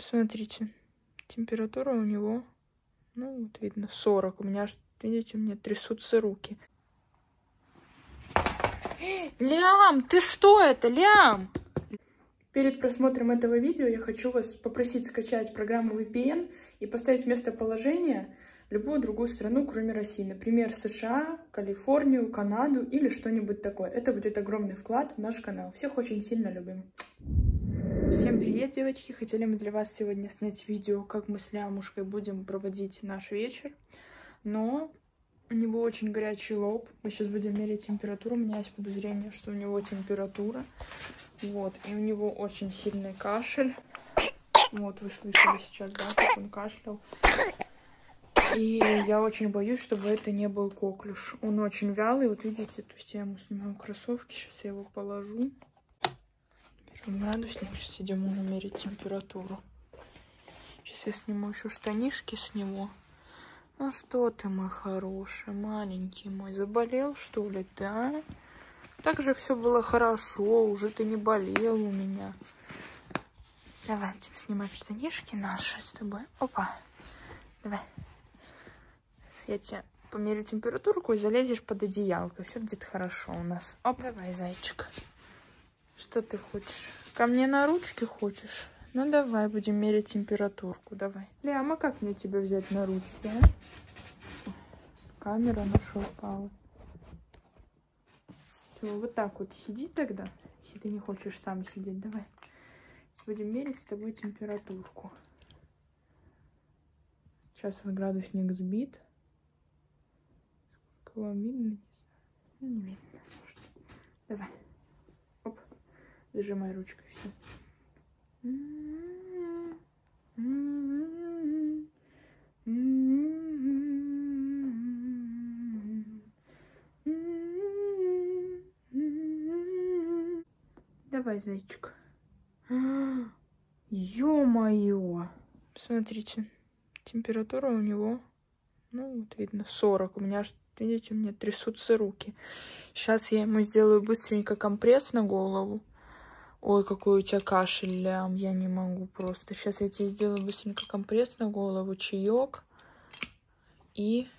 Смотрите, температура у него, ну, вот видно, 40. У меня аж, видите, у меня трясутся руки. Лям, ты что это, Лям? Перед просмотром этого видео я хочу вас попросить скачать программу VPN и поставить местоположение любую другую страну, кроме России. Например, США, Калифорнию, Канаду или что-нибудь такое. Это будет огромный вклад в наш канал. Всех очень сильно любим. Всем привет, девочки! Хотели мы для вас сегодня снять видео, как мы с Лямушкой будем проводить наш вечер. Но у него очень горячий лоб. Мы сейчас будем мерить температуру. У меня есть подозрение, что у него температура. Вот, и у него очень сильный кашель. Вот, вы слышали сейчас, да, как он кашлял. И я очень боюсь, чтобы это не был коклюш. Он очень вялый, вот видите, то есть я ему снимаю кроссовки, сейчас я его положу. Берем градусник, сейчас идем ему мерить температуру. Сейчас я сниму еще штанишки с него. Ну что ты, мой хороший, маленький мой, заболел, что ли, ты, а? Так же все было хорошо, уже ты не болел у меня. Давай будем снимать штанишки наши с тобой. Опа, давай. Я тебе померю температурку и залезешь под одеялко. Все будет хорошо у нас. Оп, давай, зайчик. Что ты хочешь? Ко мне на ручки хочешь? Ну давай, будем мерить температурку. Давай. Ляма, как мне тебя взять на ручки, а? Камера наша упала. Все, вот так вот сиди тогда, если ты не хочешь сам сидеть. Давай. Будем мерить с тобой температурку. Сейчас вот градусник сбит. Сколько вам видно? Не видно. Давай. Оп. Зажимай ручкой. Все. Давай, зайчик. Ё-моё! Смотрите, температура у него, ну, вот видно, 40. У меня аж, видите, у меня трясутся руки. Сейчас я ему сделаю быстренько компресс на голову. Ой, какой у тебя кашель, Лям, я не могу просто. Сейчас я тебе сделаю быстренько компресс на голову, чаек. И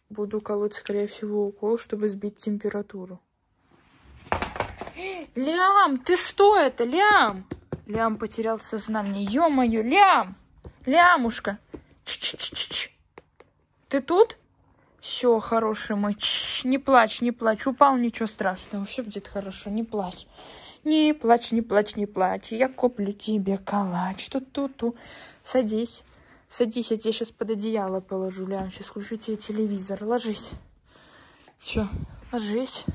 буду колоть, скорее всего, укол, чтобы сбить температуру. Лям, ты что это, Лям? Лям потерял сознание. Ё-моё, Лям! Лямушка! Ч-ч-ч-ч. Ты тут? Все, хороший мой. Не плачь, не плачь. Упал, ничего страшного. Все будет хорошо, не плачь. Не плачь, не плачь, не плачь. Я куплю тебе калач. Ту-ту-ту. Садись. Садись, я тебя сейчас под одеяло положу, Лям. Сейчас включу тебе телевизор. Ложись. Все, ложись.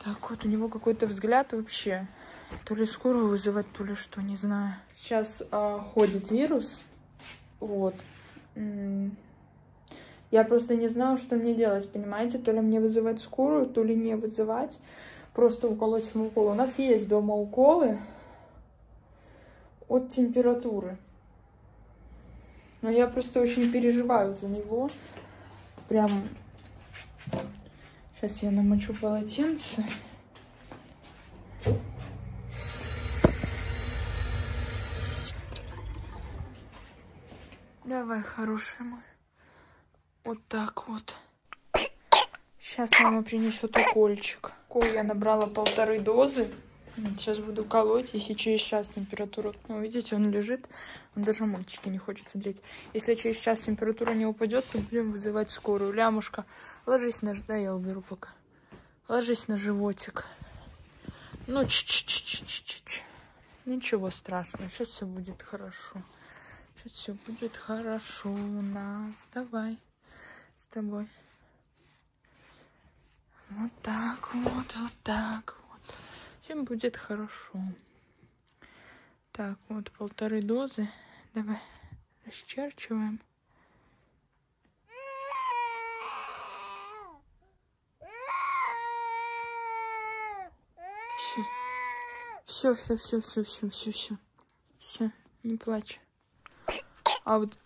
Так вот, у него какой-то взгляд вообще. То ли скорую вызывать, то ли что, не знаю. Сейчас ходит вирус. Вот. Я просто не знаю, что мне делать, понимаете? То ли мне вызывать скорую, то ли не вызывать. Просто уколоть ему укол. У нас есть дома уколы от температуры. Но я просто очень переживаю за него. Прям... Сейчас я намочу полотенце. Давай, хороший мой. Вот так вот. Сейчас мама принесет укольчик. Укол я набрала 1,5 дозы. Сейчас буду колоть. Если через час температура... Ну, видите, он лежит. Он даже мультики не хочет смотреть. Если через час температура не упадет, то будем вызывать скорую. Лямушка, ложись на... Да, я уберу пока. Ложись на животик. Ну, ч-ч-ч-ч-ч-ч. Ничего страшного. Сейчас все будет хорошо. Сейчас все будет хорошо у нас. Давай. С тобой. Вот так вот, вот так вот. Всем будет хорошо. Так, вот 1,5 дозы. Давай расчерчиваем. Все, не плачь. А вот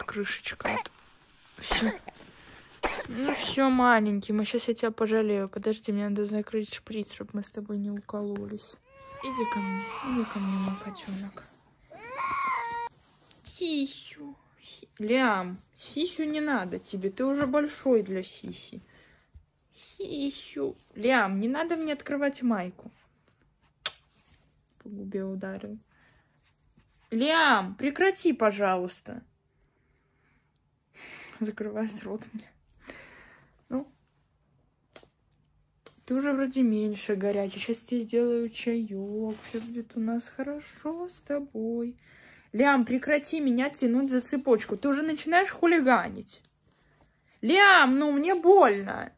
крышечка. Вот. Все. Ну все, маленький, сейчас я тебя пожалею. Подожди, мне надо закрыть шприц, чтобы мы с тобой не укололись. Иди ко мне, мой котенок. Сисю. Лям, сисю не надо тебе, ты уже большой для сиси. Сисю. Лям, не надо мне открывать майку. По губе ударил. Лям, прекрати, пожалуйста. Закрывает рот мне. Ну, ты уже вроде меньше горячий. Сейчас тебе сделаю чаек. Все будет у нас хорошо с тобой. Лям, прекрати меня тянуть за цепочку. Ты уже начинаешь хулиганить. Лям, ну мне больно.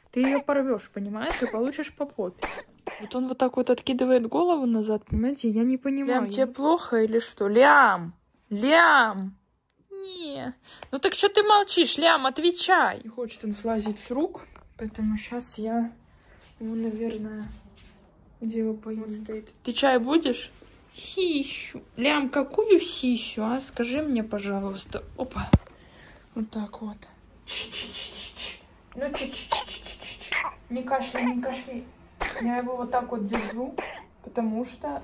Ты ее порвешь, понимаешь, и получишь по попе. Вот он вот так вот откидывает голову назад, понимаете? Я не понимаю. Лям, тебе плохо или что? Лям! Лям! Не. Ну так что ты молчишь, Лям, отвечай. Не хочет он слазить с рук, поэтому сейчас я ему, наверное, где его поеду. Вот стоит. Ты чай будешь? Сисю. Лям, какую сисю, а? Скажи мне, пожалуйста. Опа. Вот так вот. Ну, не кашляй, не кашляй. Я его вот так вот держу, потому что,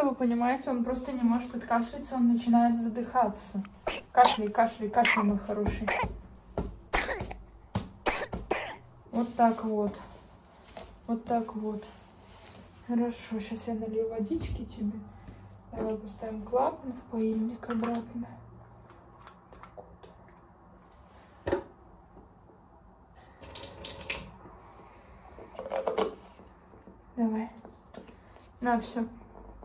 вы понимаете, он просто не может откашляться, он начинает задыхаться. Кашляй, кашляй, кашляй, мой хороший. Вот так вот. Вот так вот. Хорошо, сейчас я налью водички тебе. Давай поставим клапан в поильник обратно. Так вот. Давай. На, все.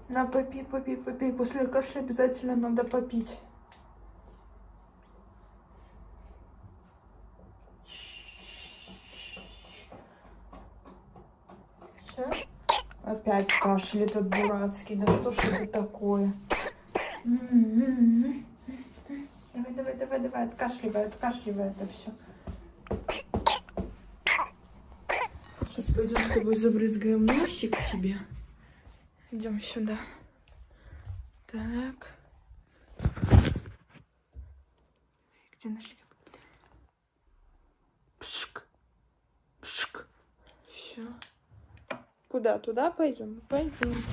На, попей, попей, попей. После кашля обязательно надо попить. Все. Опять кашель этот дурацкий. Да что ж это такое? Давай, давай, давай, давай. Откашливай, откашливай это все. Сейчас пойдем с тобой забрызгаем носик тебе. Идем сюда. Так. Где нашли? Пшк. Пшк. Все. Куда? Туда пойдем? Пойдем.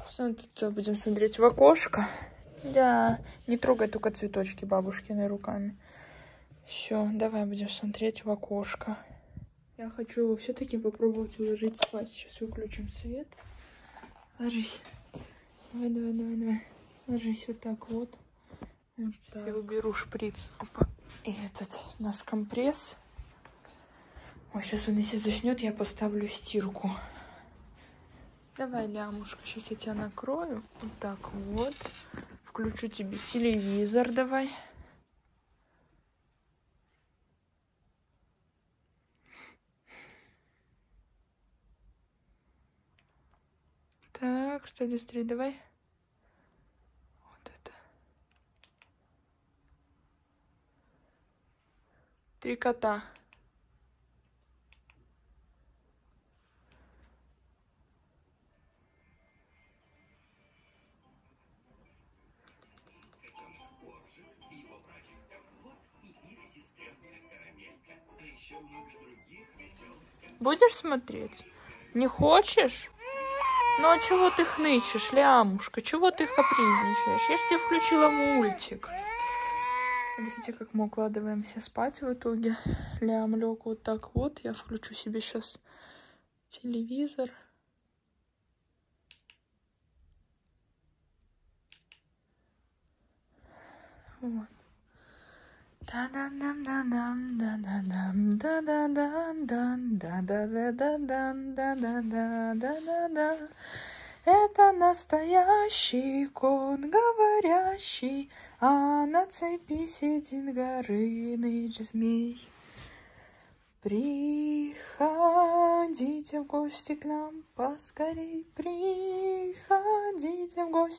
Что будем смотреть в окошко? Да. Не трогай только цветочки бабушкины руками. Все, давай будем смотреть в окошко. Я хочу его все-таки попробовать уложить спать. Сейчас выключим свет. Ложись. Давай, давай, давай, давай. Ложись вот так вот. Вот так. Я уберу шприц. Опа. И этот наш компресс. Вот сейчас он, если заснет, я поставлю стирку. Давай, Лямушка, сейчас я тебя накрою. Вот так вот. Включу тебе телевизор, давай. Так, что быстрее, давай. Вот это. 3 кота. Будешь смотреть? Не хочешь? Ну а чего ты хнычешь, Лямушка? Чего ты капризничаешь? Я ж тебе включила мультик. Смотрите, как мы укладываемся спать в итоге. Лям лег вот так вот. Я включу себе сейчас телевизор. Вот. Это настоящий кот говорящий, а на цепи сидит Горыныч змей. Приходите в гости к нам поскорей, приходите в гости.